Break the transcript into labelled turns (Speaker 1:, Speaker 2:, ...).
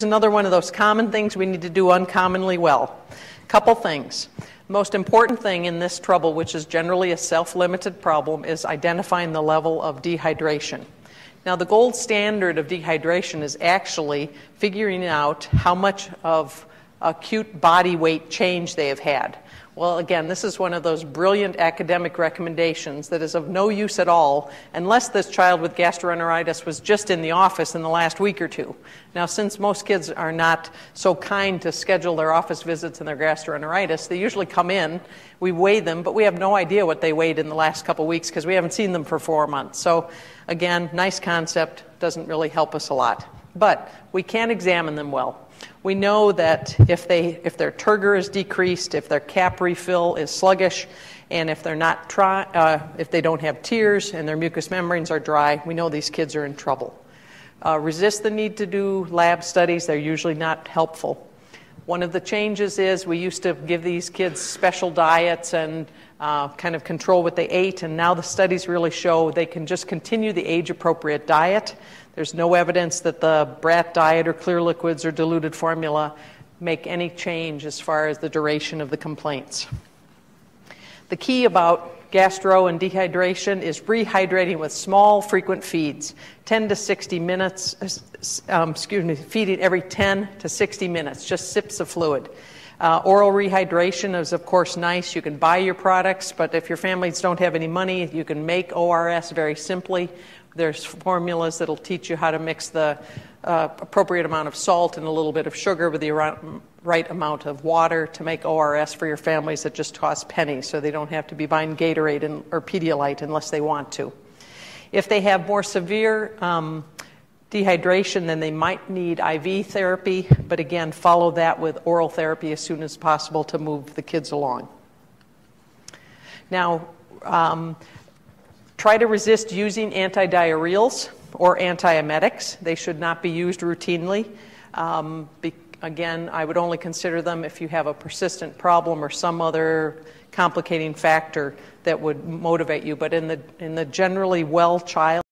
Speaker 1: Another one of those common things we need to do uncommonly well. Couple things. Most important thing in this trouble, which is generally a self-limited problem, is identifying the level of dehydration. Now, the gold standard of dehydration is actually figuring out how much of acute body weight change they have had. Well, again, this is one of those brilliant academic recommendations that is of no use at all unless this child with gastroenteritis was just in the office in the last week or two. Now, since most kids are not so kind to schedule their office visits and their gastroenteritis, they usually come in, we weigh them, but we have no idea what they weighed in the last couple weeks because we haven't seen them for 4 months. So, again, nice concept, doesn't really help us a lot. But we can examine them well. We know that if their turgor is decreased, if their cap refill is sluggish, and if if they don't have tears and their mucous membranes are dry, we know these kids are in trouble. Resist the need to do lab studies. They're usually not helpful. One of the changes is we used to give these kids special diets and kind of control what they ate, and now the studies really show they can just continue the age-appropriate diet. There's no evidence that the brat diet or clear liquids or diluted formula make any change as far as the duration of the complaints. The key about gastro and dehydration is rehydrating with small, frequent feeds, 10 to 60 minutes, feeding every 10 to 60 minutes, just sips of fluid. Oral rehydration is, of course, nice. You can buy your products, but if your families don't have any money, you can make ORS very simply. There's formulas that'll teach you how to mix the appropriate amount of salt and a little bit of sugar with the right amount of water to make ORS for your families that just cost pennies, so they don't have to be buying Gatorade or Pedialyte unless they want to. If they have more severe dehydration, then they might need IV therapy, but again, follow that with oral therapy as soon as possible to move the kids along. Now, try to resist using antidiarrheals or antiemetics. They should not be used routinely. Again, I would only consider them if you have a persistent problem or some other complicating factor that would motivate you. But in the generally well child,